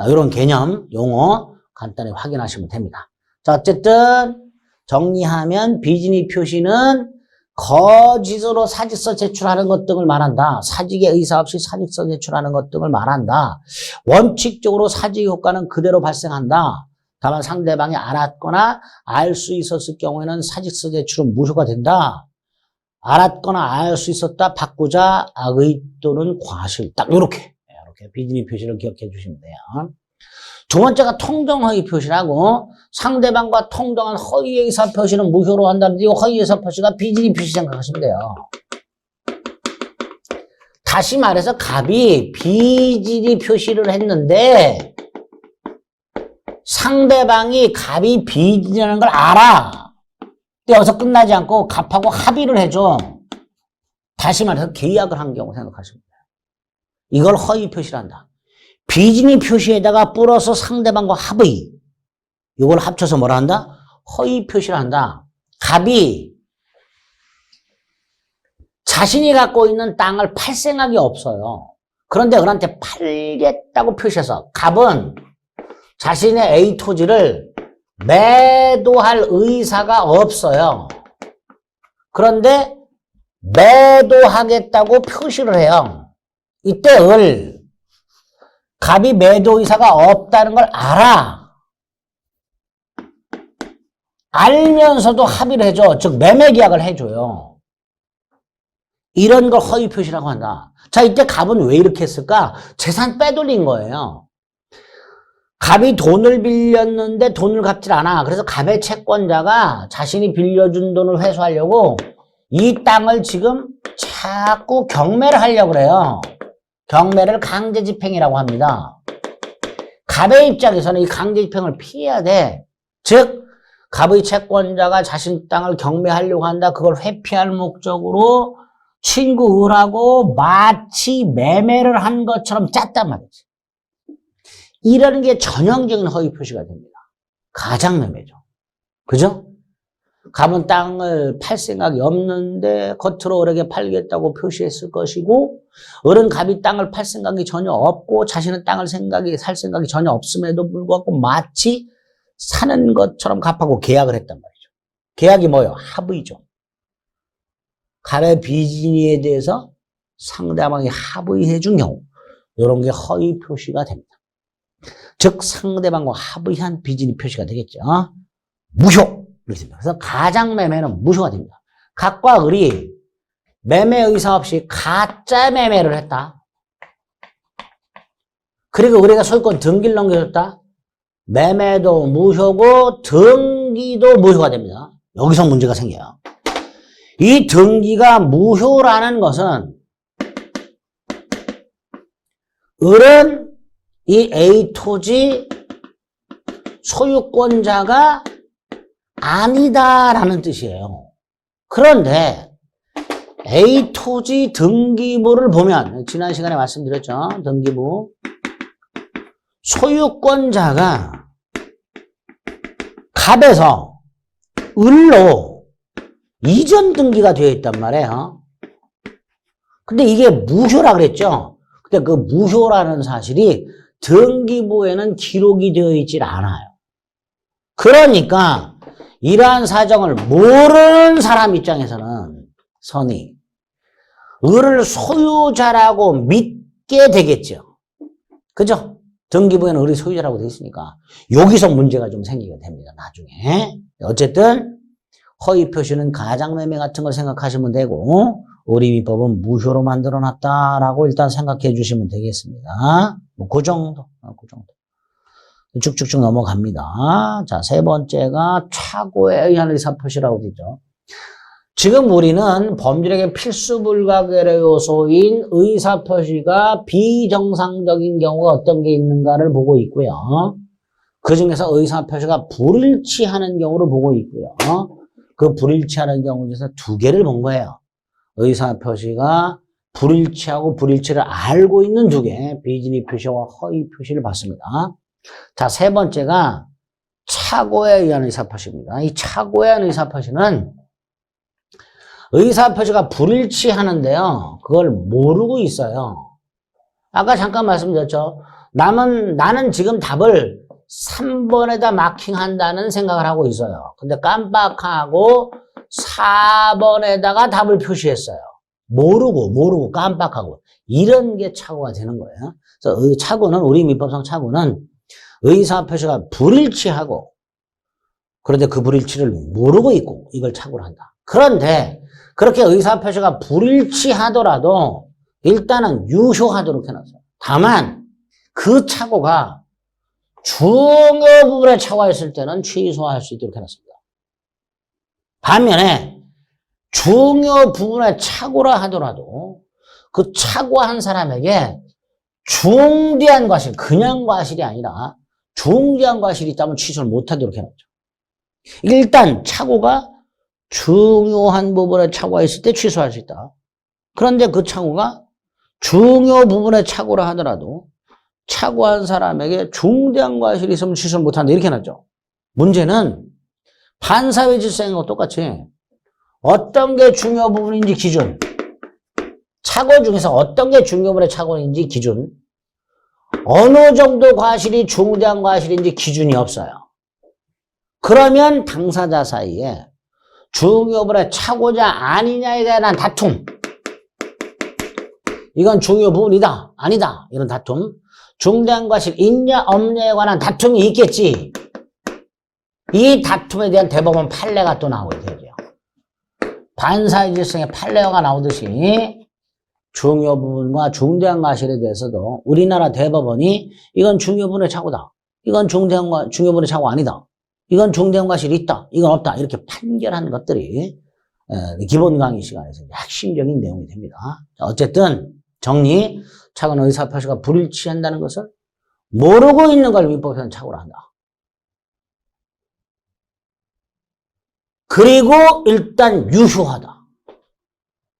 이런 개념, 용어 간단히 확인하시면 됩니다. 자, 어쨌든 정리하면 비진의 표시는 거짓으로 사직서 제출하는 것 등을 말한다. 사직의 의사 없이 사직서 제출하는 것 등을 말한다. 원칙적으로 사직 효과는 그대로 발생한다. 다만 상대방이 알았거나 알 수 있었을 경우에는 사직서 제출은 무효가 된다. 알았거나 알 수 있었다. 바꾸자. 악의 또는 과실. 딱 이렇게 비진의 표시를 기억해 주시면 돼요. 두 번째가 통정허위 표시라고 상대방과 통정한 허위의 의사 표시는 무효로 한다는데 이 허위의 의사 표시가 비진의 표시 생각하시면 돼요. 다시 말해서 갑이 비진의 표시를 했는데 상대방이 갑이 비진이라는 걸 알아. 근데 여기서 끝나지 않고 갑하고 합의를 해줘. 다시 말해서 계약을 한 경우 생각하시면 돼요. 이걸 허위 표시란다. 비진의 표시에다가 플러스 상대방과 합의. 이걸 합쳐서 뭐라 한다? 허위 표시를 한다. 갑이 자신이 갖고 있는 땅을 팔 생각이 없어요. 그런데 그한테 팔겠다고 표시해서 갑은 자신의 A 토지를 매도할 의사가 없어요. 그런데 매도하겠다고 표시를 해요. 이때 갑이 매도 의사가 없다는 걸 알아. 알면서도 합의를 해줘. 즉 매매 계약을 해줘요. 이런 걸 허위 표시라고 한다. 자, 이때 갑은 왜 이렇게 했을까? 재산 빼돌린 거예요. 갑이 돈을 빌렸는데 돈을 갚질 않아. 그래서 갑의 채권자가 자신이 빌려준 돈을 회수하려고 이 땅을 지금 자꾸 경매를 하려고 그래요. 경매를 강제집행이라고 합니다. 갑의 입장에서는 이 강제집행을 피해야 돼. 즉 갑의 채권자가 자신 땅을 경매하려고 한다. 그걸 회피할 목적으로 친구라고 마치 매매를 한 것처럼 짰단 말이지. 이러는 게 전형적인 허위 표시가 됩니다. 가장매매죠. 그죠? 갑은 땅을 팔 생각이 없는데 겉으로 어렵게 팔겠다고 표시했을 것이고 어른 갑이 땅을 팔 생각이 전혀 없고 자신은 땅을 살 생각이 전혀 없음에도 불구하고 마치 사는 것처럼 갑하고 계약을 했단 말이죠. 계약이 뭐예요? 합의죠. 갑의 비진이에 대해서 상대방이 합의해 준 경우 이런 게 허위 표시가 됩니다. 즉 상대방과 합의한 비진이 표시가 되겠죠. 무효. 그래서 가장매매는 무효가 됩니다. 갑과 을이 매매 의사 없이 가짜 매매를 했다. 그리고 을이가 소유권 등기를 넘겨줬다. 매매도 무효고 등기도 무효가 됩니다. 여기서 문제가 생겨요. 이 등기가 무효라는 것은 을은 이 A 토지 소유권자가 아니다라는 뜻이에요. 그런데 A 토지 등기부를 보면 지난 시간에 말씀드렸죠. 등기부 소유권자가 갑에서 을로 이전 등기가 되어 있단 말이에요. 근데 이게 무효라 그랬죠. 근데 그 무효라는 사실이 등기부에는 기록이 되어 있질 않아요. 그러니까 이러한 사정을 모르는 사람 입장에서는 선이 을을 소유자라고 믿게 되겠죠. 그죠? 등기부에는 을이 소유자라고 되어 있으니까 여기서 문제가 좀 생기게 됩니다. 나중에. 어쨌든 허위 표시는 가장매매 같은 걸 생각하시면 되고 의리미법은 무효로 만들어놨다라고 일단 생각해 주시면 되겠습니다. 뭐 그 정도. 쭉쭉쭉 넘어갑니다. 자, 세 번째가 착오에 의한 의사표시라고 되죠. 지금 우리는 법률에게 필수 불가결의 요소인 의사표시가 비정상적인 경우가 어떤 게 있는가를 보고 있고요. 그 중에서 의사표시가 불일치하는 경우를 보고 있고요. 그 불일치하는 경우 중에서 두 개를 본 거예요. 의사표시가 불일치하고 불일치를 알고 있는 두 개, 비진의 표시와 허위 표시를 봤습니다. 자, 세 번째가 착오에 의한 의사표시입니다. 이 착오에 의한 의사표시는 의사표시가 불일치하는데요. 그걸 모르고 있어요. 아까 잠깐 말씀드렸죠. 나는 지금 답을 3번에다 마킹한다는 생각을 하고 있어요. 근데 깜빡하고 4번에다가 답을 표시했어요. 모르고 깜빡하고. 이런 게 착오가 되는 거예요. 그래서 착오는, 우리 민법상 착오는 의사표시가 불일치하고, 그런데 그 불일치를 모르고 있고, 이걸 착오를 한다. 그런데 그렇게 의사표시가 불일치하더라도 일단은 유효하도록 해놨어요. 다만 그 착오가 중요 부분에 착오했을 때는 취소할 수 있도록 해놨습니다. 반면에 중요 부분에 착오라 하더라도 그 착오한 사람에게 중대한 과실, 그냥 과실이 아니라 중대한 과실이 있다면 취소를 못하도록 해놨죠. 일단 착오가 중요한 부분에 착오가 있을 때 취소할 수 있다. 그런데 그 착오가 중요 부분에 착오라 하더라도 착오한 사람에게 중대한 과실이 있으면 취소를 못한다. 이렇게 해놨죠. 문제는 반사회 질서행과 똑같이 어떤 게 중요 부분인지 기준, 착오 중에서 어떤 게 중요 부분의 착오인지 기준, 어느 정도 과실이 중대한 과실인지 기준이 없어요. 그러면 당사자 사이에 중요 부분의 착오자 아니냐에 대한 다툼, 이건 중요 부분이다 아니다 이런 다툼, 중대한 과실 있냐 없냐에 관한 다툼이 있겠지. 이 다툼에 대한 대법원 판례가 또 나오게 되죠. 반사회 질서의 판례가 나오듯이 중요 부분과 중대한 과실에 대해서도 우리나라 대법원이 이건 중요 부분의 착오다, 이건 중요 부분의 착오 아니다, 이건 중대한 과실이 있다, 이건 없다, 이렇게 판결하는 것들이 기본 강의 시간에서 핵심적인 내용이 됩니다. 어쨌든 정리, 착오는 의사표시가 불일치한다는 것을 모르고 있는 걸 민법에서는 착오를 한다. 그리고 일단 유효하다.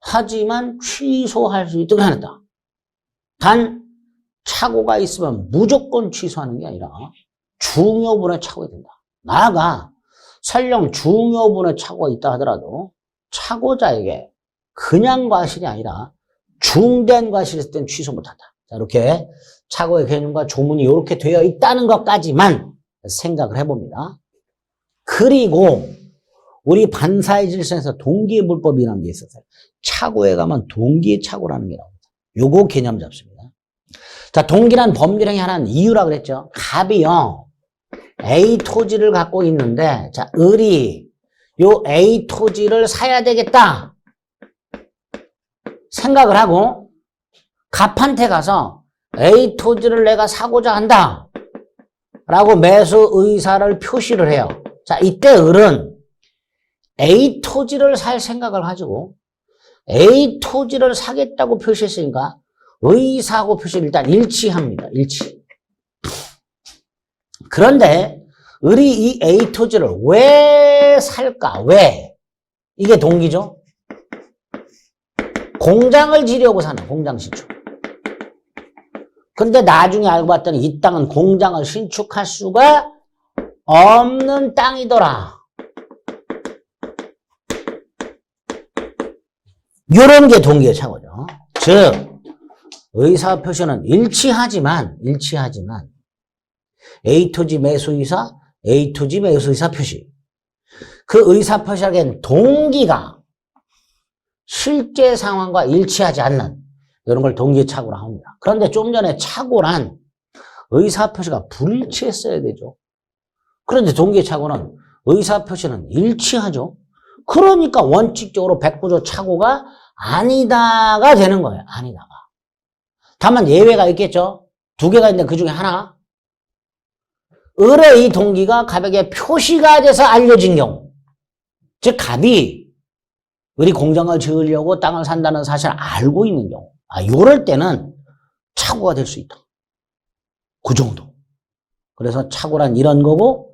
하지만 취소할 수 있도록 해놨다. 단 착오가 있으면 무조건 취소하는 게 아니라 중요 부분에 착오가 된다. 나아가 설령 중요 부분에 착오가 있다 하더라도 착오자에게 그냥 과실이 아니라 중대한 과실이 있을 땐 취소 못한다. 자, 이렇게 착오의 개념과 조문이 이렇게 되어 있다는 것까지만 생각을 해봅니다. 그리고 우리 반사회 질서에서 동기의 불법이라는 게 있었어요. 착오에 가면 동기의 착오라는 게 나옵니다. 요거 개념 잡습니다. 자, 동기란 법률행위 하나는 이유라 그랬죠. 갑이요, A 토지를 갖고 있는데, 자, 을이 요 A 토지를 사야 되겠다 생각을 하고 갑한테 가서 A 토지를 내가 사고자 한다 라고 매수 의사를 표시를 해요. 자, 이때 을은 A 토지를 살 생각을 가지고 A 토지를 사겠다고 표시했으니까 의사하고 표시를 일단 일치합니다. 일치. 그런데 을이 이 A 토지를 왜 살까? 왜? 이게 동기죠. 공장을 지려고 사는 공장 신축. 근데 나중에 알고 봤더니 이 땅은 공장을 신축할 수가 없는 땅이더라. 요런 게 동기의 착오죠. 즉 의사표시는 일치하지만 A 토지 매수의사, A 토지 매수의사 표시. 그 의사표시라기엔 동기가 실제 상황과 일치하지 않는 이런 걸 동기의 착오라고 합니다. 그런데 좀 전에 착오란 의사표시가 불일치했어야 되죠. 그런데 동기의 착오는 의사표시는 일치하죠. 그러니까 원칙적으로 백구조 착오가 아니다가 되는 거예요. 아니다가. 다만 예외가 있겠죠. 두 개가 있는데 그 중에 하나. 을의 이 동기가 갑에게 표시가 돼서 알려진 경우. 즉 갑이 을이 공장을 지으려고 땅을 산다는 사실을 알고 있는 경우. 요럴 때는 착오가 될 수 있다. 그 정도. 그래서 착오란 이런 거고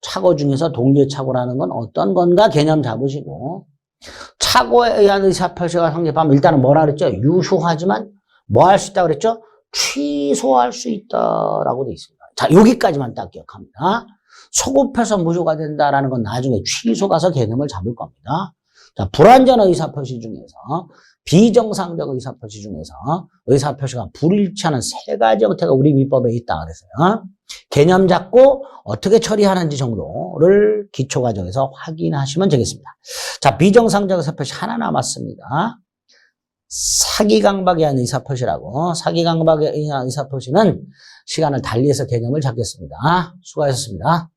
착오 중에서 동기의 착오라는 건 어떤 건가 개념 잡으시고 착오에 의한 의사표시가 성립하면 일단은 뭐라 그랬죠? 유효하지만 뭐 할 수 있다고 그랬죠? 취소할 수 있다라고 돼 있습니다. 자, 여기까지만 딱 기억합니다. 소급해서 무효가 된다라는 건 나중에 취소 가서 개념을 잡을 겁니다. 자, 불완전 의사표시 중에서 비정상적 의사표시 중에서 의사표시가 불일치하는 세 가지 형태가 우리 민법에 있다 그래서요. 개념 잡고 어떻게 처리하는지 정도를 기초과정에서 확인하시면 되겠습니다. 자, 비정상적 의사표시 하나 남았습니다. 사기강박에 의한 의사표시라고. 사기강박에 의한 의사표시는 시간을 달리해서 개념을 잡겠습니다. 수고하셨습니다.